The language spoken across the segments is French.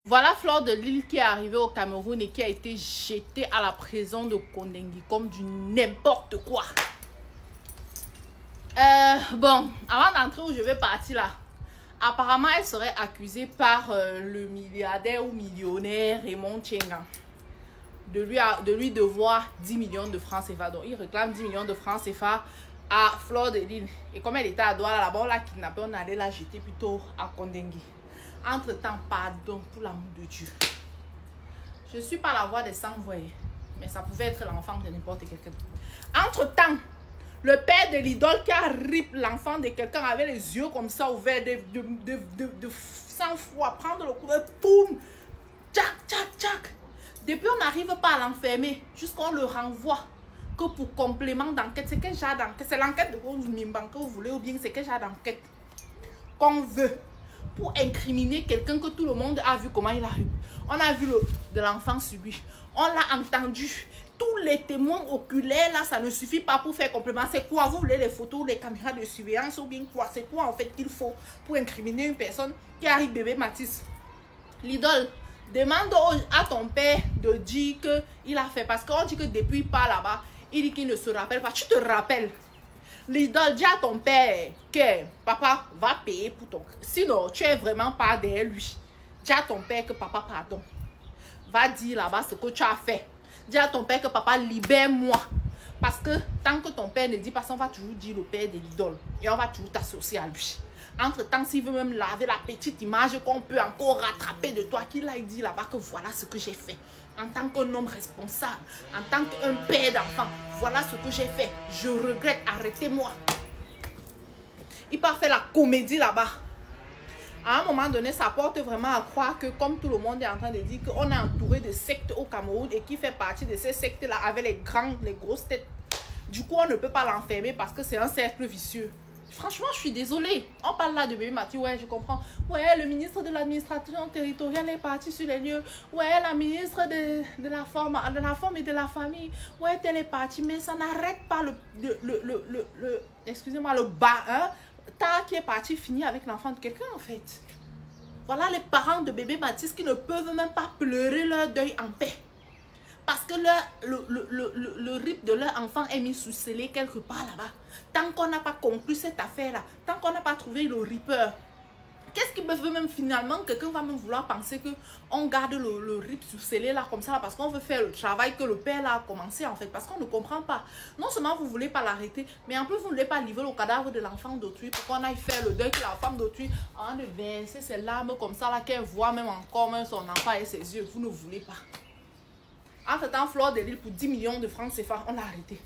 Voilà Fleur de Lys qui est arrivée au Cameroun et qui a été jetée à la prison de Kondengui comme du n'importe quoi. Bon, avant d'entrer où je vais partir là, apparemment elle serait accusée par le milliardaire ou millionnaire Raymond Tchenga de lui devoir 10 millions de francs CFA. Donc il réclame 10 millions de francs CFA à Fleur de Lys. Et comme elle était à Douala là-bas, on l'a kidnappée, on allait la jeter plutôt à Kondengui. Entre-temps, pardon pour l'amour de Dieu. Je ne suis pas la voix des sans-voix, mais ça pouvait être l'enfant de n'importe quelqu'un. Entre-temps, le père de l'idole qui a ripé l'enfant de quelqu'un avec les yeux comme ça ouverts de sang-froid, prendre le coup, boum, tchac, tchac, tchac. Depuis, on n'arrive pas à l'enfermer, jusqu'on le renvoie que pour complément d'enquête. C'est quel genre d'enquête? C'est l'enquête de Mimban que vous voulez ou bien c'est quel genre d'enquête qu'on veut pour incriminer quelqu'un que tout le monde a vu comment il a eu. On a vu de l'enfant subi. On l'a entendu. Tous les témoins oculaires, là, ça ne suffit pas pour faire complément. C'est quoi? Vous voulez les photos, les caméras de surveillance ou bien quoi? C'est quoi en fait qu'il faut pour incriminer une personne qui arrive bébé Mathis? L'idole, demande à ton père de dire qu'il a fait. Parce qu'on dit que depuis pas là-bas, il dit qu'il ne se rappelle pas. Tu te rappelles? L'idole, dis à ton père que papa va payer pour ton... Sinon, tu es vraiment pas derrière lui. Dis à ton père que papa, pardon. Va dire là-bas ce que tu as fait. Dis à ton père que papa, libère-moi. Parce que tant que ton père ne dit pas ça, on va toujours dire le père de l'idole. Et on va toujours t'associer à lui. Entre-temps, s'il veut même laver la petite image qu'on peut encore rattraper de toi, qu'il a dit là-bas que voilà ce que j'ai fait. En tant qu'un homme responsable, en tant qu'un père d'enfant, voilà ce que j'ai fait. Je regrette, arrêtez-moi. Il part faire la comédie là-bas. À un moment donné, ça porte vraiment à croire que, comme tout le monde est en train de dire, qu'on est entouré de sectes au Cameroun et qui fait partie de ces sectes-là avec les grosses têtes. Du coup, on ne peut pas l'enfermer parce que c'est un cercle vicieux. Franchement, je suis désolée. On parle là de bébé Mathieu, ouais, je comprends. Ouais, le ministre de l'administration territoriale est parti sur les lieux. Ouais, la ministre de la femme et de la famille. Ouais, elle est partie, mais ça n'arrête pas excusez-moi, le bas, hein. Ta qui est parti finir avec l'enfant de quelqu'un, en fait. Voilà les parents de bébé Baptiste qui ne peuvent même pas pleurer leur deuil en paix. Parce que le rip de leur enfant est mis sous scellé quelque part là-bas. Tant qu'on n'a pas conclu cette affaire-là, tant qu'on n'a pas trouvé le ripper, qu'est-ce qui veut même finalement, quelqu'un va même vouloir penser qu'on garde le rip sous scellé là comme ça là, parce qu'on veut faire le travail que le père là a commencé en fait, parce qu'on ne comprend pas. Non seulement vous ne voulez pas l'arrêter, mais en plus vous ne voulez pas livrer le cadavre de l'enfant d'autrui pour qu'on aille faire le deuil que la femme d'autrui a de verser ses larmes comme ça là, qu'elle voit même encore même son enfant et ses yeux. Vous ne voulez pas. Entre-temps, Fleur de Lys, pour 10 millions de francs CFA, on l'a arrêté.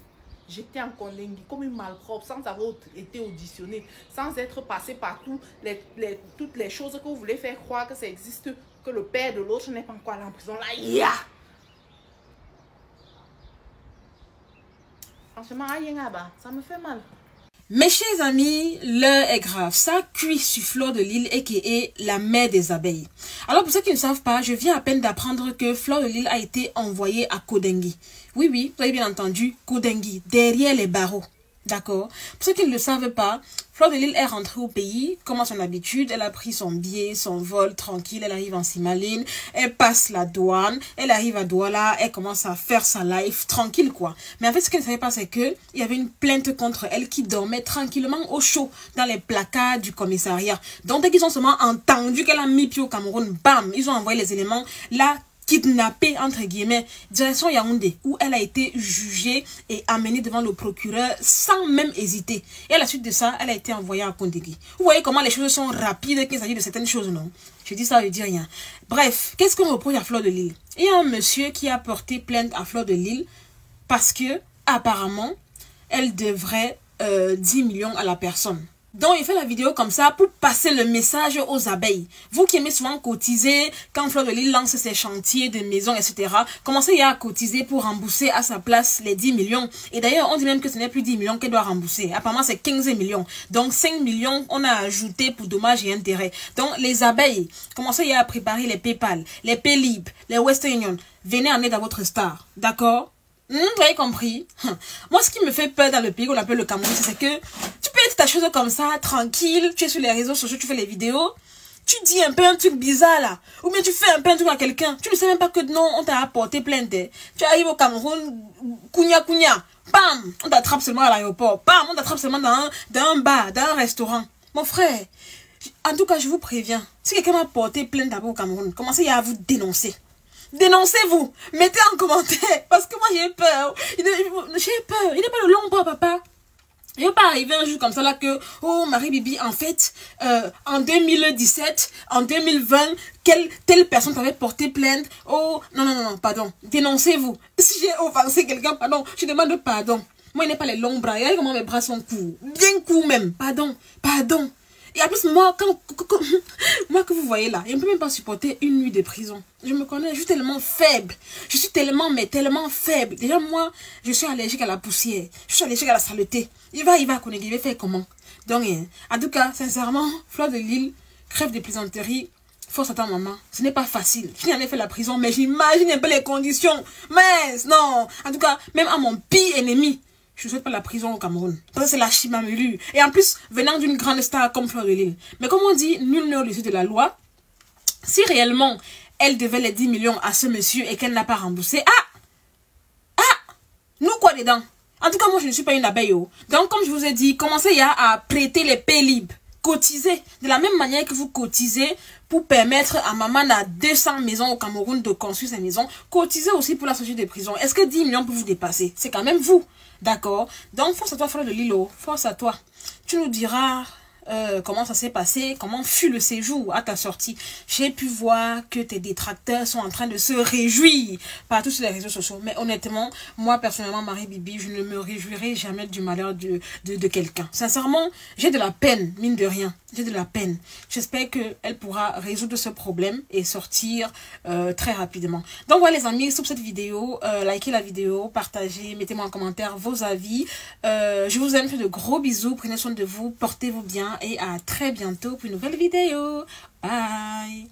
J'étais en Kondengui comme une malpropre, sans avoir été auditionné, sans être passé par toutes les choses que vous voulez faire croire que ça existe, que le père de l'autre n'est pas encore allé en prison. Là, yeah! Franchement, ça me fait mal. Mes chers amis, l'heure est grave. Ça cuit sur Fleur de Lys et qui est la mère des abeilles. Alors pour ceux qui ne savent pas, je viens à peine d'apprendre que Fleur de Lys a été envoyée à Kondengui. Oui, vous avez bien entendu, Kondengui, derrière les barreaux. D'accord? Pour ceux qui ne le savent pas, Fleur de Lys est rentrée au pays, comme à son habitude, elle a pris son billet, son vol tranquille, elle arrive en Simaline, elle passe la douane, elle arrive à Douala, elle commence à faire sa life tranquille quoi. Mais en fait, ce qu'elle ne savait pas, c'est que il y avait une plainte contre elle qui dormait tranquillement au chaud dans les placards du commissariat. Donc dès qu'ils ont seulement entendu qu'elle a mis pied au Cameroun, bam, ils ont envoyé les éléments là. Kidnappée entre guillemets, direction Yaoundé, où elle a été jugée et amenée devant le procureur sans même hésiter. Et à la suite de ça, elle a été envoyée à Kondengui. Vous voyez comment les choses sont rapides qu'il s'agit de certaines choses, non? Je dis ça, je dis rien. Bref, qu'est-ce qu'on reproche à Fleur de Lys? Il y a un monsieur qui a porté plainte à Fleur de Lys parce que, apparemment, elle devrait 10 millions à la personne. Donc, il fait la vidéo comme ça pour passer le message aux abeilles. Vous qui aimez souvent cotiser, quand Fleur de Lys lance ses chantiers de maisons, etc., commencez à cotiser pour rembourser à sa place les 10 millions. Et d'ailleurs, on dit même que ce n'est plus 10 millions qu'elle doit rembourser. Apparemment, c'est 15 millions. Donc, 5 millions, on a ajouté pour dommages et intérêts. Donc, les abeilles, commencez à préparer les PayPal, les Paylib, les Western Union. Venez en aide à votre star. D'accord? Vous avez compris? Moi, ce qui me fait peur dans le pays qu'on appelle le Cameroun, c'est que tu peux être ta chose comme ça, tranquille, tu es sur les réseaux sociaux, tu fais les vidéos, tu dis un peu un truc bizarre là, ou bien tu fais un peu un truc à quelqu'un, tu ne sais même pas que non, on t'a apporté plainte. Tu arrives au Cameroun, kounya, bam, on t'attrape seulement à l'aéroport, bam, on t'attrape seulement dans un bar, dans un restaurant. Mon frère, en tout cas, je vous préviens, si quelqu'un m'a porté plainte d'abord au Cameroun, commencez à vous dénoncer. Dénoncez-vous, mettez en commentaire, parce que moi j'ai peur. J'ai peur, il n'est pas le long bras, papa. Il va pas arriver un jour comme ça là que, oh Marie-Bibi, en fait, en 2017, en 2020, telle personne t'avait porté plainte. Oh, non, pardon. Dénoncez-vous. Si j'ai offensé quelqu'un, pardon, je demande pardon. Moi, il n'est pas les longs bras. Regardez comment mes bras sont courts. Bien courts même. Pardon. Et en plus, moi, moi que vous voyez là, je ne peux même pas supporter une nuit de prison. Je me connais, je suis tellement faible. Je suis tellement faible. Déjà, moi, je suis allergique à la poussière. Je suis allergique à la saleté. Il va connaître, il va faire comment? Donc, en tout cas, sincèrement, Fleur de Lille, crève de plaisanterie, force à ta maman. Ce n'est pas facile. Je n'ai jamais fait la prison, mais j'imagine un peu les conditions. Mais non, en tout cas, même à mon pire ennemi, je ne souhaite pas la prison au Cameroun. Parce que c'est la chimamelu. Et en plus, venant d'une grande star comme Fleur de Lille. Mais comme on dit, nul n'est au-dessus de la loi. Si réellement, elle devait les 10 millions à ce monsieur et qu'elle n'a pas remboursé, nous quoi dedans? En tout cas, moi, je ne suis pas une abeille. Donc, comme je vous ai dit, commencez à prêter les paix libres. Cotisez. De la même manière que vous cotisez pour permettre à maman à 200 maisons au Cameroun de construire ses maisons, cotisez aussi pour la société de prison. Est-ce que 10 millions peut vous dépasser? C'est quand même vous. D'accord? Donc, force à toi, Fleur de Lille. Force à toi. Tu nous diras comment ça s'est passé, comment fut le séjour à ta sortie. J'ai pu voir que tes détracteurs sont en train de se réjouir partout sur les réseaux sociaux. Mais honnêtement, moi personnellement, Marie-Bibi, je ne me réjouirai jamais du malheur de quelqu'un. Sincèrement, j'ai de la peine, mine de rien. J'ai de la peine. J'espère qu'elle pourra résoudre ce problème et sortir très rapidement. Donc voilà les amis, sur cette vidéo, likez la vidéo, partagez, mettez-moi en commentaire vos avis. Je vous aime, je fais de gros bisous, prenez soin de vous, portez-vous bien et à très bientôt pour une nouvelle vidéo. Bye.